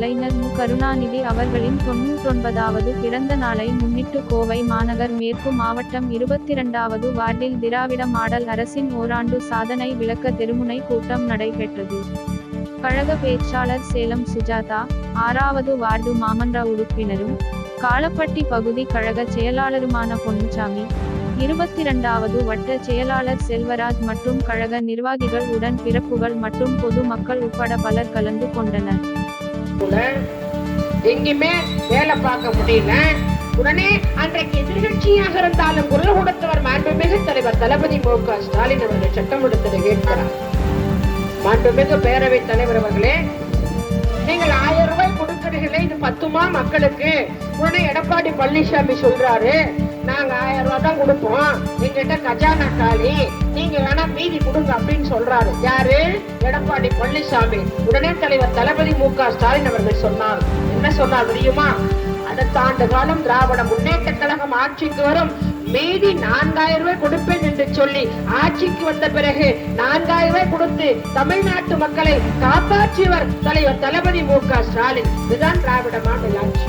கலைஞர் மு. கருணாநிதி அவர்களின் 99வது பிறந்த நாளை முன்னிட்டு கோவை மாநகர் மேற்கு மாவட்டம் 22வது வார்டில் திராவிட மாடல் அரசின் ஓராண்டு சாதனை விளக்க தெருமுனை கூட்டம் நடைபெற்றது. கழக பேச்சாளர் சேலம் சுஜாதா, 6வது வார்டு மாமன்ற உறுப்பினரும் காளப்பட்டி பகுதி கழக செயலாளருமான பொன்னுச்சாமி, 22வது வட்ட செயலாளர் செல்வராஜ் மற்றும் கழக நிர்வாகிகள், உடன் பிறப்புகள் மற்றும் பொது மக்கள் உட்பட பலர் கலந்து கொண்டனர். எங்குமே வேலை பார்க்க முடியல. உடனே அன்றைக்கு எதிர்கட்சியாக இருந்தாலும் குரல் கொடுத்தவர் மாண்புமிகு தலைவர் தளபதி மு. க. ஸ்டாலின் அவர்கள் சட்டமன்றத்தில் கேட்கிறார். மாண்புமிகு பேரவைத் தலைவர் அவர்களே, நீங்கள் 1000 ரூபாய் கொடுக்கிறீர்களே, இது பத்துமா மக்களுக்கு? உடனே எடப்பாடி பழனிசாமி சொல்றாரு, நாங்க 1000 ரூபாய் தான் கொடுப்போம், எங்கிட்ட கஜானா காலி, நீங்க வேணா மீதி கொடுங்க அப்படின்னு சொல்றாரு. யாரு? எடப்பாடி பழனிசாமி. உடனே தலைவர் தளபதி மு. க. ஸ்டாலின் அவர்கள் சொன்னார். என்ன சொன்னார் தெரியுமா? அடுத்த ஆண்டு காலம் திராவிட முன்னேற்ற கழகம் ஆட்சிக்கு வரும், மீதி 4000 ரூபாய் கொடுப்பேன் என்று சொல்லி ஆட்சிக்கு வந்த பிறகு 4000 ரூபாய் கொடுத்து தமிழ்நாட்டு மக்களை காப்பாற்றியவர் தலைவர் தளபதி மு. க. ஸ்டாலின். இதுதான் திராவிட மாடல் ஆட்சி.